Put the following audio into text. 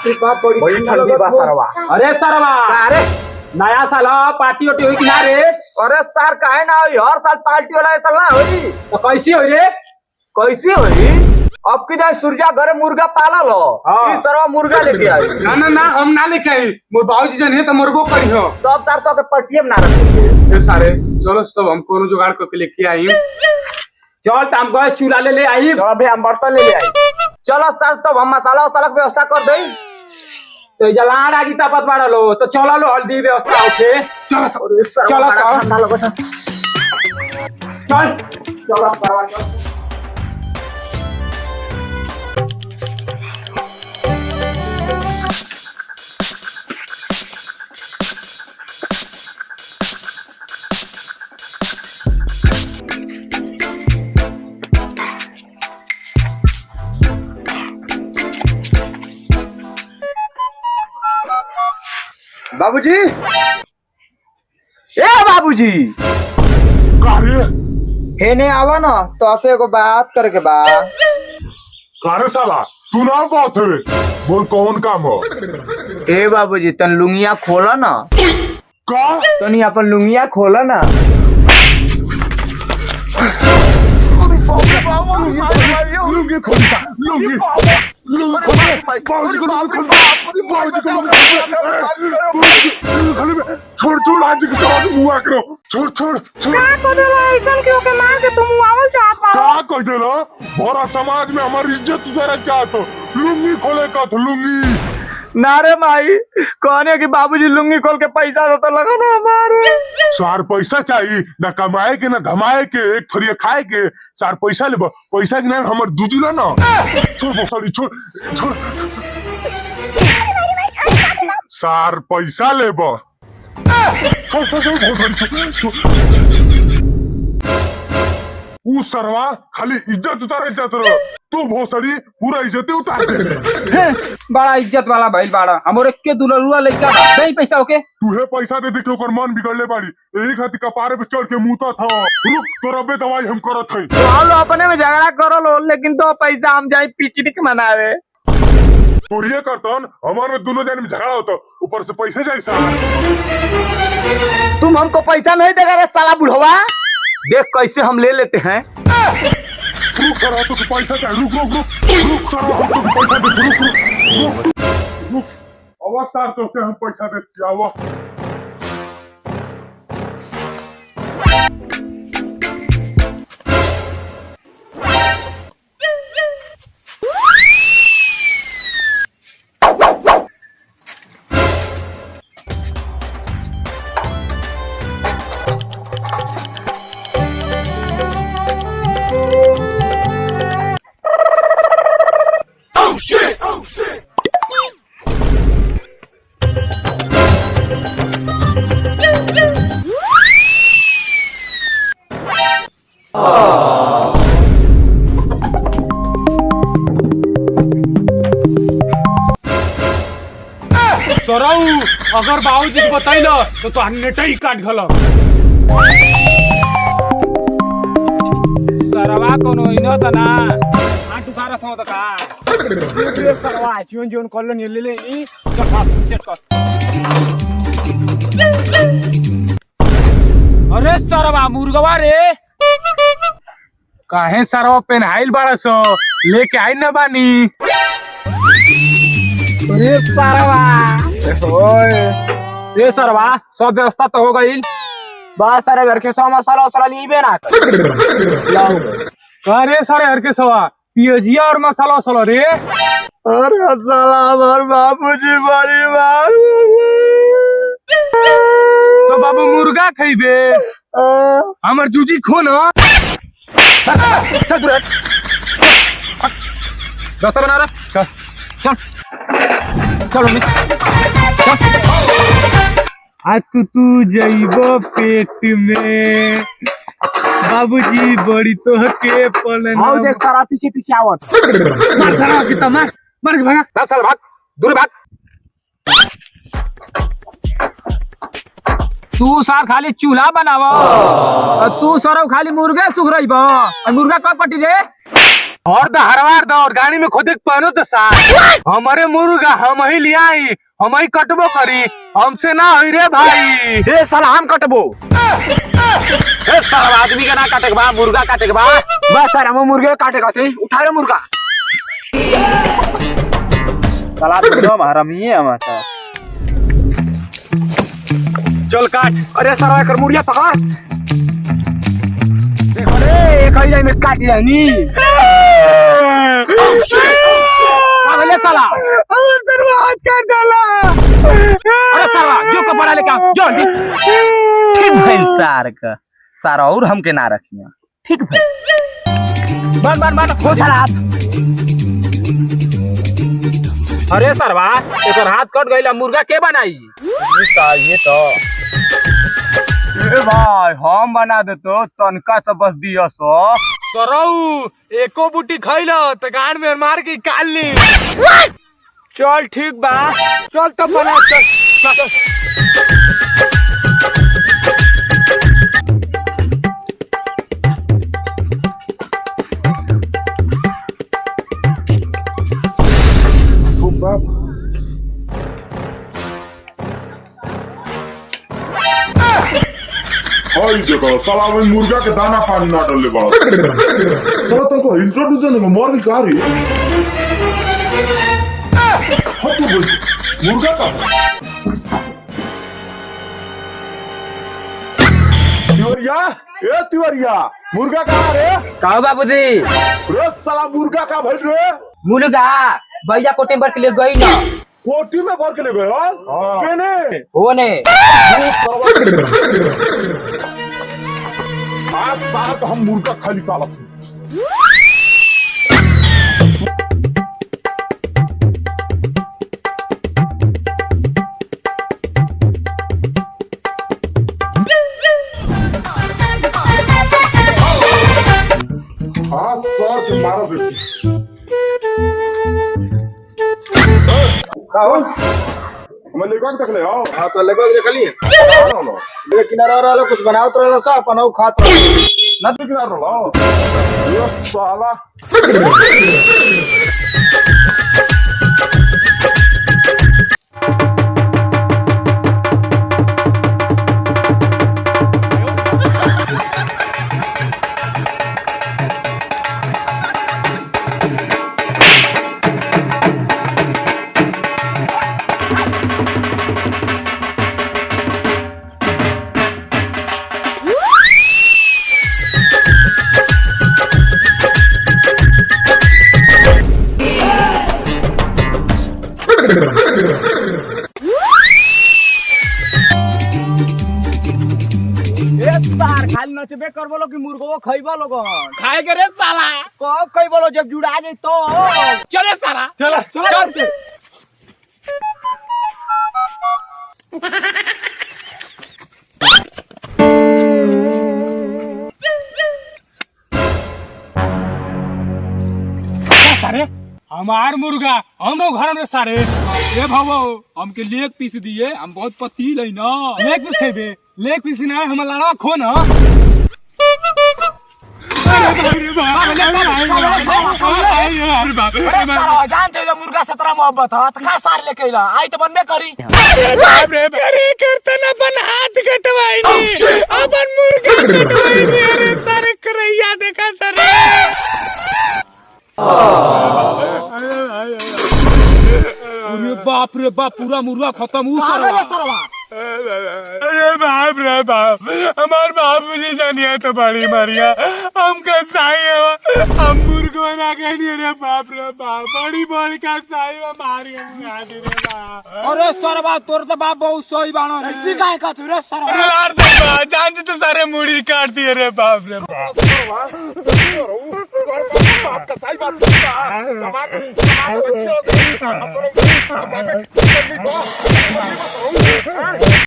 बड़ी ठंडी बा सरवा। अरे सरवा अरे नया साल पार्टी वार्टी हुई कि ना रे? अरे सर काहे ना होई, हर साल पार्टी वाला साल ना होई। तो कैसी हुई रे? कैसी होई? अब की जाए सूर्या घरे मुर्गा पालल हो, ई सरवा मुर्गा लेके आई। ना ना ना हम ना लेके आई, मोर बाबूजी जन है तो मुर्गो करी हो। सब सर तो के पटिए में ना रखे। ए सारे चलो सब हम कोनो जुगाड़ करके लेके आई। चल तम गैस चूल्हा ले आई। चलो भाई हम बर्तन ले आई। चलो सर तब हम मसाला वसाला के व्यवस्था कर देई। तो जलाड़ आगी तापत बाड़ा लो तो चलो लो हल्दी व्यवस्था होके। चलो चलो ठंडा लगत। चल चलो परवा चल। बाबूजी, ए बाबूजी, हेने आवा ना तो से एगो बात करे के बा। कारे साला तू ना बात है, बोल कौन काम हो? ए बाबूजी तन लुंगिया खोला ना। का तनी अपन लुंगिया खोला ना। लुंगी खोलता, लुंगी छोड़ छोड़ आज के बाद मुआ करो, छोड़ छोड़ छोड़। का को देला ऐसन क्यों के मार के तुम आवल चाहत बा? का कह देला? भरा समाज में हमारी इज्जत उतारा चाहत हो, लुंगी खोले का तो लुंगी। नारे माई कहने की बाबूजी लुंगी खोल के पैसा दो तो लगा ना हमारे। सार पैसा चाहिए ना, कमाए के ना धमाए के, एक थोड़ी खाए के। सार पैसा ले, पैसा के ना हमार दूजिला ना। छोड़ बसाड़ी, छोड़ छोड़। सार पैसा ले छोड़ छोड़ छोड़ छोड़। ऊ सरवा खाली इज्जत उतारे चाहत रहो, तू भोसड़ी पूरा इज्जत उतार दे। बड़ा इज्जत वाला भाई बाड़ा हमरे के दुलरुआ लइका नहीं पैसा होके। तूहे पैसा दे के ओकर मन बिगड़ले बाड़ी, यही खातिर कपारे पे चढ़ के मुता था। रुक तोरा बे दवाई हम करत हई। हम लोग अपने में झगड़ा करो लो, लेकिन दो पैसा हम जाए पिकनिक मनावे। तोरिये करतन हमार में दोनों जन में झगड़ा होता, ऊपर से पैसे चाहिए साला। तुम हमको पैसा नहीं देगा रे साला बुढ़वा। देख कैसे हम ले लेते हैं। रुक सर तो पैसा चाहिए, रुक रुक रुक रुक सर हमको पैसा दे, रुक रुक रुक रुक। आवाज सर तो हम पैसा देते आवा। सरऊ अगर बाबूजी को बताइल तो तोहर नेटई काट घल। सरवा कोनो इनो त ना आठ उतारत हो त का। ए सरवा जीवन जीवन कॉल ले ले ई चेक कर। अरे सरवा मुर्गवा रे काहे सरवा पेनहाइल बाड़ा सो लेके आई न बानी। अरे सरवा ये सरवा सब व्यवस्था तो हो गई। बस सारे घर के सब मसाला वसाला लीबे ना। अरे सारे हर के सवा पियजिया और मसाला वसाला रे। अरे साला हमार बाबूजी बड़ी बात। तो बाबू मुर्गा खइबे हमर जूजी खो न। चल दूर रास्ता बना रहा। चल चल चल आज तू जइबो पेट में बाबूजी बड़ी तो के पलन। आओ देख सारा पीछे पीछे आवत। मार धरा की तमा मार के भागा। चल भाग दूर भाग। तू सार खाली चूल्हा बनावा और तू सरव खाली मुर्गा सुखरइबा। मुर्गा कब कटी रे? और हरवार दौड़ गाड़ी में खुद पहनो तो सार हमारे मुर्गा हम ही ले आई हम ही कटबो करी हमसे ना हुई रे भाई। ए साला हम कटबो ए साला आदमी का ना काटे के बा मुर्गा काटे के बा बस सर हम मुर्गे काटे का उठा रे मुर्गा साला तो हरामी है हमारा। चल काट। अरे साला कर मुर्गिया पकड़ देखो रे एक ही में काट जाए नी अगले साला अरे तेरे हाथ काट डाला अरे साला जो कपड़ा लेके आओ जल्दी। ठीक भाई सार का सारा और हमके ना रखिया ठीक भाई बन वो साला हाथ अरे सरवा एक हाथ कट गईला मुर्गा के बनाई ये तो ए भाई हम बना देतो तनका से बस दिया सो सरऊ एको बूटी खइलो त गान में मार के काल ली। चल ठीक बा चल तब बना चल हई जगह साला में मुर्गा के दाना पानी ना डालले बड़ा साला तो इंट्रोड्यूस देने को मर गई कारी हट तो बोल मुर्गा का तिवरिया ए तिवरिया मुर्गा कहाँ रे कहो बाबूजी रे साला मुर्गा का भइल रे मुर्गा भैया कोटे पर के लिए गई ना कोटी में भर के ले गए हां केने होने आज साला तो हम मुर्गा खाली साला आज सर के मारो बेटी हमें लेकर तक ले आओ हाँ तो लगभग देख लिए लो ये किनारा वाला कुछ बनाओ तो रहो सा अपन खात रहो ना दिखना रो ये साला खाली नचबे करबो लो कि मुर्गो खइबो लोग खाए के रे साला कब खइबो लो जब जुड़ा जाई तो चले साला चल सारे हमार मुर्गा हम लोग घर में सारे ए भावो हमके लेग पीस दिए हम बहुत पति लई ना लेग पीस खेबे लेग पीस ना हम लड़ा खो ना जानते हो मुर्गा 17 मोहब्बत है तो का सार लेके ला आई तो बनबे करी अरे करते ना बन हाथ कटवाई नी अपन मुर्गा कटवाई नी अरे सारे करैया देखा सारे अरे बाप रे बाप पूरा मुर्गा खत्म हुआ सरवा अरे बाप रे बाप हमार बाप मुझे जानिया तो बड़ी मारिया हम कसाई हम मुर्गो ना कहनी अरे बाप रे बाप बड़ी बड़ी कसाई मारिया अरे सरवा तोर तो बाप बहुत सही बाणो ऐसी काहे का तू रे सरवा अरे यार सरवा जान तो सारे मुड़ी काट दिए रे बाप रे बाप